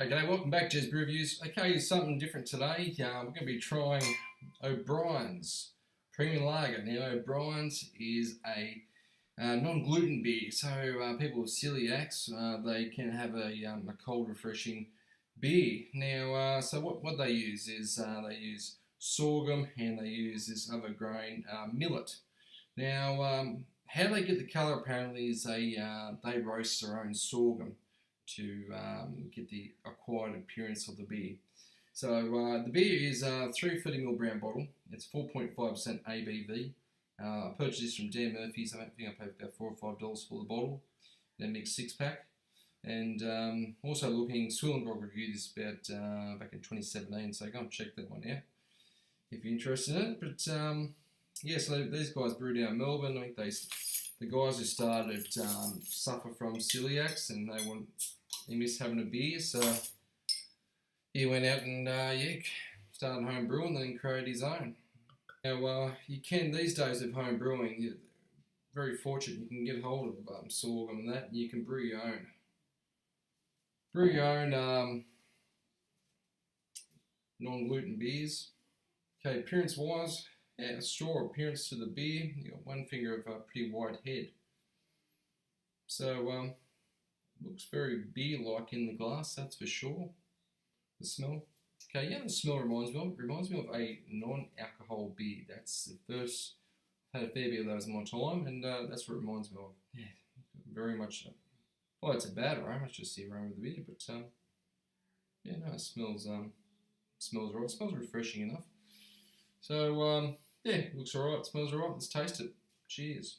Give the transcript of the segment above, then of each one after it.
Okay, welcome back, Jez Brew Reviews. Okay, something different today. We're going to be trying O'Brien's Premium Lager. Now, O'Brien's is a non-gluten beer, so people with celiacs, they can have a cold, refreshing beer. Now, so what they use is they use sorghum and they use this other grain, millet. Now, how they get the colour apparently is they roast their own sorghum to get the acquired appearance of the beer. So the beer is a 330ml brown bottle. It's 4.5% ABV. I purchased this from Dan Murphy's. I think I paid about $4 or $5 for the bottle. Then mixed six pack. And also looking, Swillengrog reviewed this about back in 2017. So go and check that one out if you're interested in it. But yeah, so these guys brew down in Melbourne. I think the guys who started suffer from celiacs and he missed having a beer, so he went out and started home brewing and then created his own. Now you can these days with home brewing, you're very fortunate. You can get hold of sorghum and that, and you can brew your own. Non-gluten beers. Okay, appearance wise, a straw appearance to the beer. You got one finger of a pretty white head. So looks very beer-like in the glass, that's for sure. The smell. Okay, yeah, the smell reminds me of a non-alcohol beer. That's the first. I had a fair bit of those in my time, and that's what it reminds me of. Yeah, very much. Well, it's a bad aroma. It's just the aroma of the beer, but yeah, no, it smells right. It smells refreshing enough. So yeah, looks alright. Smells alright. Let's taste it. Cheers.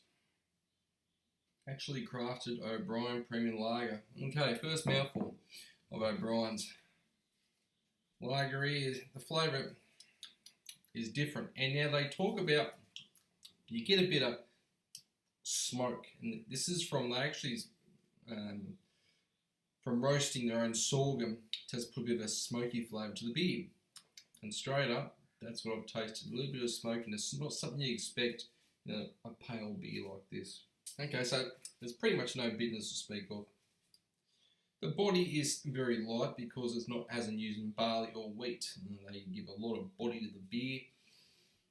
Actually crafted O'Brien Premium Lager. Okay, first mouthful of O'Brien's Lager is the flavour is different, and now they talk about you get a bit of smoke, and this is from from roasting their own sorghum. It has put a bit of a smoky flavour to the beer, and straight up, that's what I've tasted. A little bit of smokiness, not something you expect in a pale beer like this. Okay, so there's pretty much no bitterness to speak of. The body is very light because it hasn't used barley or wheat. And they give a lot of body to the beer.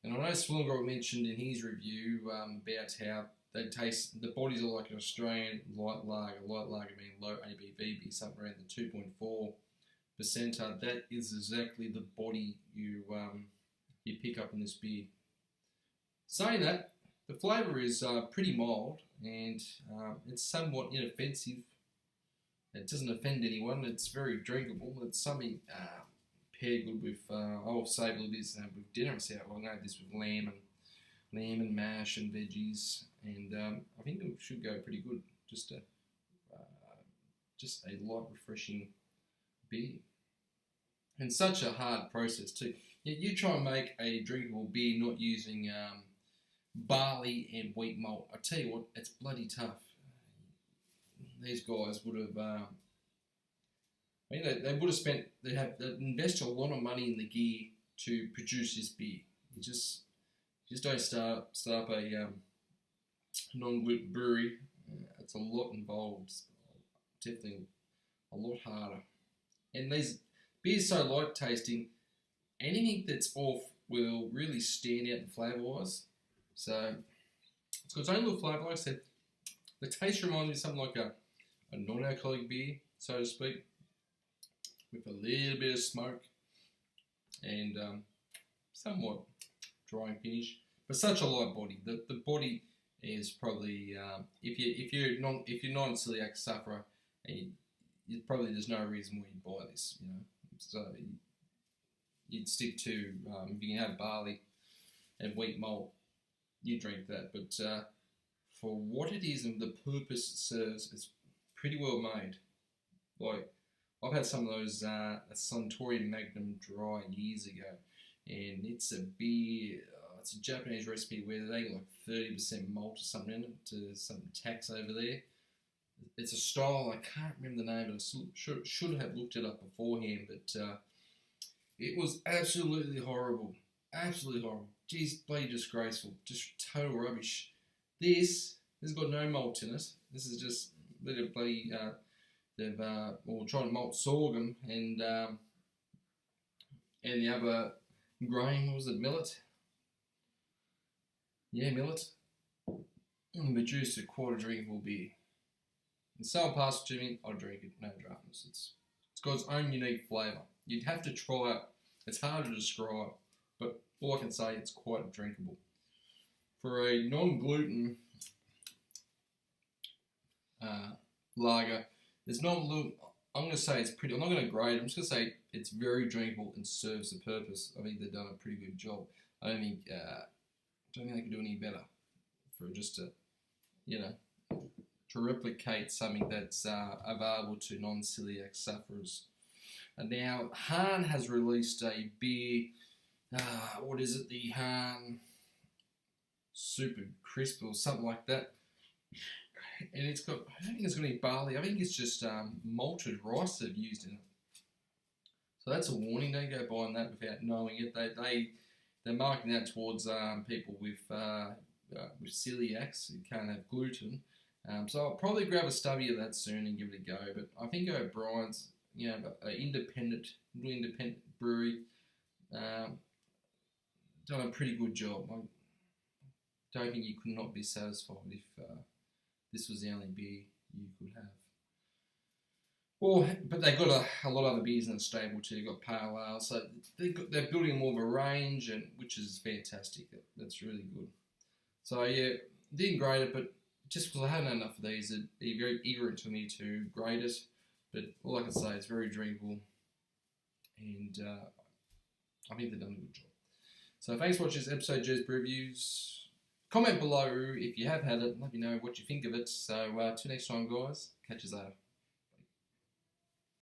And I know Swillengrog mentioned in his review about how the bodies are like an Australian light lager. Light lager meaning low ABV, be something around the 2.4%. That is exactly the body you pick up in this beer. Saying that, the flavour is pretty mild and it's somewhat inoffensive. It doesn't offend anyone. It's very drinkable. It's something paired good with. I'll save this with dinner. So I'll have this with lamb and mash and veggies, and I think it should go pretty good. Just a light, refreshing beer. And such a hard process too. You try and make a drinkable beer not using barley and wheat malt. I tell you what, it's bloody tough. These guys would have, they would have spent, they'd invest a lot of money in the gear to produce this beer. You just don't start up a non-gluten brewery. It's a lot involved. It's definitely a lot harder. And these beers so light tasting, anything that's off will really stand out flavour-wise. So it's got its own little flavour. Like I said, the taste reminds me of something like a non-alcoholic beer, so to speak, with a little bit of smoke and somewhat dry and finish, but such a light body. The body is probably if you're not a celiac sufferer, and you probably there's no reason why you'd buy this, So you'd stick to if you can have barley and wheat malt, you drink that. But for what it is and the purpose it serves, it's pretty well made. Like, I've had some of those Suntory Magnum Dry years ago, and it's a beer, it's a Japanese recipe where they get like 30% malt or something in it, to some tax over there. It's a style, I can't remember the name, but I should have looked it up beforehand, but it was absolutely horrible. Absolutely horrible. Jeez, bloody disgraceful. Just total rubbish. This has got no malt in it. This is just a bloody they've or trying to malt sorghum and the other grain, what was it, millet? Yeah, millet. And produced a quarter drinkable beer. And someone passed it to me, I'll drink it, no dramas. It's got its own unique flavour. You'd have to try it. It's hard to describe, but all I can say, it's quite drinkable. For a non-gluten lager, there's not. I'm going to say it's pretty. I'm not going to grade it. I'm just going to say it's very drinkable and serves the purpose. I think they've done a pretty good job. I don't think they could do any better for just to, to replicate something that's available to non-celiac sufferers. And now Hahn has released a beer. What is it? The Hahn Super Crisp or something like that. And it's got, I don't think it's got any barley. I think it's just malted rice they've used in it. So that's a warning. Don't go buying that without knowing it. They're marketing that towards people with celiacs who can't have gluten. So I'll probably grab a stubby of that soon and give it a go. But I think O'Brien's, an independent brewery, done a pretty good job. I don't think you could not be satisfied if this was the only beer you could have. But they've got a lot of other beers in the stable too. They've got pale ale, so they're building more of a range, and which is fantastic. That's really good. So yeah, didn't grade it, but just because I hadn't had enough of these, they're very ignorant to me to grade it. But all I can say, it's very drinkable, and I think they've done a good job. So thanks for watching this episode of Jez Reviews. Comment below if you have had it. Let me know what you think of it. So till next time, guys. Catch you later.